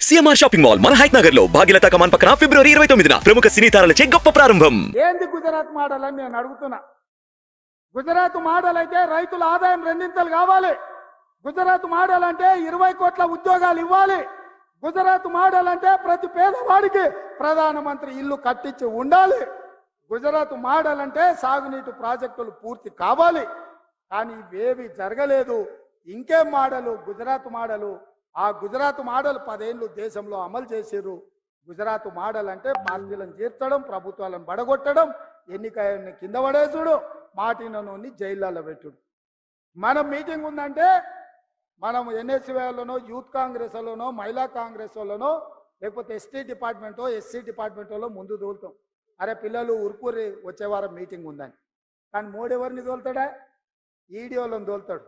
CMR shopping mall మన height Nagar లో భాగ్యలతా కమాన్ పక్కన ఫిబ్రవరి 29న ప్రముఖ సినీ తారలచే గొప్ప ప్రారంభం. ఏంది గుజరాత్ మోడల్ అని నేను అడుగుతున్నా. గుజరాత్ మోడల్ అయితే రైతుల ఆదాయం రెండింతలు కావాలి. గుజరాత్ మోడల్ అంటే 20 కోట్ల ఉద్యోగాలు ఇవ్వాలి. గుజరాత్ మోడల్ అంటే ప్రతి పేదవాడికి ప్రధానమంత్రి ఇల్లు కట్టించి ఉండాలి. గుజరాత్ మోడల్ అంటే సాగునీటి ప్రాజెక్టులు పూర్తి కావాలి. కానీ ఇవేవి జరగలేదు. ఇంకేం మోడలు? గుజరాత్ మోడలు. ఆ గుజరాత్ మోడల్ 10 ఏళ్ళు దేశంలో అమలు చేశారు. గుజరాత్ మోడల్ అంటే పార్టీలను చేర్చడం, ప్రభుత్వాలను బడగొట్టడం, ఎన్నికని కింద పడేసుడు, మాటినోని జైళ్ళలో పెట్టుడు. మనం మీటింగ్ ఉందంటే మనం ఎన్ఎస్సీలోనో, యూత్ కాంగ్రెస్ లోనో, మహిళా కాంగ్రెస్ లోనో, లేకపోతే ఎస్టీ డిపార్ట్మెంటో, ఎస్సీ డిపార్ట్మెంటో ముందు తోలుతాం. అరే పిల్లలు ఉరుకూరి వచ్చే వారం మీటింగ్ ఉందని. కానీ మోడీ ఎవరిని తోలుతాడా? ఈడీ వాళ్ళని తోలుతాడు,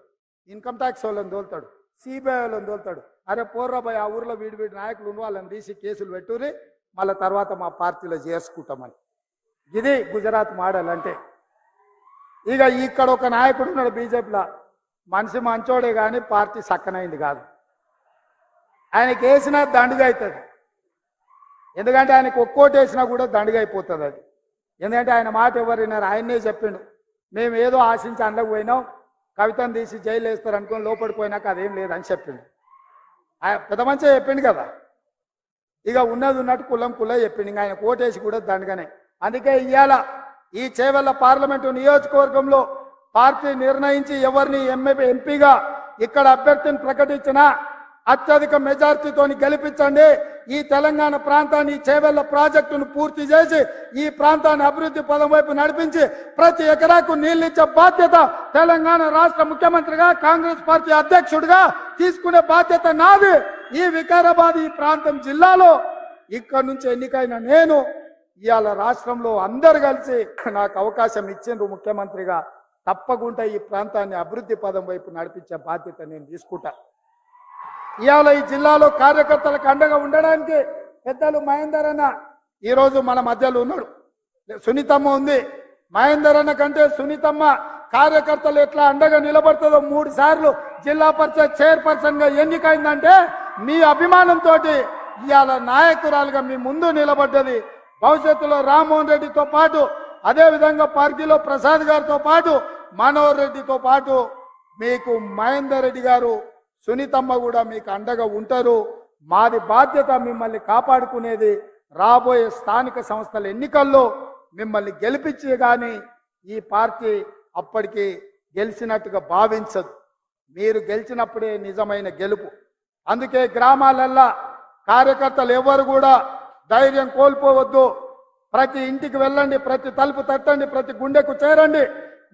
ఇన్కమ్ ట్యాక్స్ వాళ్ళని తోలుతాడు, సిబిఐ వాళ్ళని తోలుతాడు. అరే పోర్రాబాయ్ ఆ ఊర్లో వీడి నాయకులు ఉన్న వాళ్ళని తీసి కేసులు పెట్టుర్రి, మళ్ళీ తర్వాత మా పార్టీలో చేసుకుంటామని. ఇది గుజరాత్ మోడల్ అంటే. ఇక ఇక్కడ ఒక నాయకుడు ఉన్నాడు బీజేపీలో, మనిషి మంచోడే కానీ పార్టీ సక్కనైంది కాదు. ఆయనకి వేసినా దండుగా అవుతుంది. ఎందుకంటే ఆయనకు ఒక్కోటి వేసినా కూడా దండుగా అయిపోతుంది అది. ఎందుకంటే ఆయన మాట ఎవరు విన్నారు? ఆయన్నే చెప్పిండు, మేము ఏదో ఆశించి అందులోకి పోయినాం, కవితను తీసి జైలు వేస్తారు అనుకుని లోపడిపోయినాక అదేం లేదని చెప్పిండు. పెద్ద మంచిగా చెప్పిండు కదా. ఇక ఉన్నది ఉన్నట్టు కులం చెప్పిండు. ఇంకా ఆయన కోటేసి కూడా దండగానే. అందుకే ఇవాళ ఈ చేవెళ్ళ పార్లమెంటు నియోజకవర్గంలో పార్టీ నిర్ణయించి ఎవరిని ఎంపీగా ఇక్కడ అభ్యర్థిని ప్రకటించినా అత్యధిక మెజార్టీతోని గెలిపించండి. ఈ తెలంగాణ ప్రాంతాన్ని, చేవెళ్ళ ప్రాజెక్టును పూర్తి చేసి ఈ ప్రాంతాన్ని అభివృద్ధి పదం వైపు నడిపించి ప్రతి ఎకరాకు నీళ్ళిచ్చే బాధ్యత తెలంగాణ రాష్ట్ర ముఖ్యమంత్రిగా, కాంగ్రెస్ పార్టీ అధ్యక్షుడిగా తీసుకునే బాధ్యత నాది. ఈ వికారాబాద్ ఈ ప్రాంతం జిల్లాలో ఇక్కడ నుంచి ఎన్నికైన నేను ఇవాళ రాష్ట్రంలో అందరు కలిసి నాకు అవకాశం ఇచ్చిండ్రు ముఖ్యమంత్రిగా. తప్పకుండా ఈ ప్రాంతాన్ని అభివృద్ధి పదం వైపు నడిపించే బాధ్యత నేను తీసుకుంటా. ఇవాళ ఈ జిల్లాలో కార్యకర్తలకు అండగా ఉండడానికి పెద్దలు మహేందర్ అన్న ఈరోజు మన మధ్యలో ఉన్నాడు. సునీతమ్మ ఉంది. మహేందర్ అన్న కంటే సునీతమ్మ కార్యకర్తలు ఎట్లా అండగా నిలబడుతుందో 3 సార్లు జిల్లా పరిషత్ చైర్పర్సన్ గా ఎన్నికైందంటే మీ అభిమానంతో ఇవాళ నాయకురాలుగా మీ ముందు నిలబడ్డది. భవిష్యత్తులో రామ్మోహన్ రెడ్డితో పాటు, అదేవిధంగా పార్టీలో ప్రసాద్ గారితో పాటు, మనోహర్ రెడ్డితో పాటు మీకు మహేందర్ రెడ్డి గారు, సునీతమ్మ కూడా మీకు అండగా ఉంటారు. మాది బాధ్యత మిమ్మల్ని కాపాడుకునేది. రాబోయే స్థానిక సంస్థల ఎన్నికల్లో మిమ్మల్ని గెలిపించి కానీ ఈ పార్టీ అప్పటికి గెలిచినట్టుగా భావించదు. మీరు గెలిచినప్పుడే నిజమైన గెలుపు. అందుకే గ్రామాలల్లా కార్యకర్తలు ఎవరు కూడా ధైర్యం కోల్పోవద్దు. ప్రతి ఇంటికి వెళ్ళండి, ప్రతి తలుపు తట్టండి, ప్రతి గుండెకు చేరండి.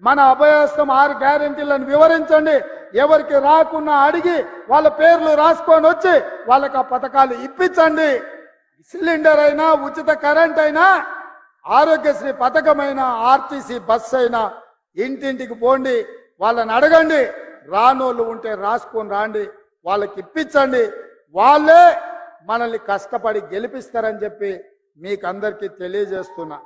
మన అభయహస్తం 6 గ్యారెంటీలను వివరించండి. ఎవరికి రాకున్నా అడిగి వాళ్ళ పేర్లు రాసుకొని వచ్చి వాళ్ళకి ఆ పథకాలు ఇప్పించండి. సిలిండర్ అయినా, ఉచిత కరెంట్ అయినా, ఆరోగ్యశ్రీ పథకమైనా, ఆర్టీసీ బస్సు అయినా ఇంటింటికి పోండి, వాళ్ళని అడగండి. రానోళ్ళు ఉంటే రాసుకొని రాండి, వాళ్ళకి ఇప్పించండి. వాళ్ళే మనల్ని కష్టపడి గెలిపిస్తారని చెప్పి మీకు అందరికీ తెలియజేస్తున్నా.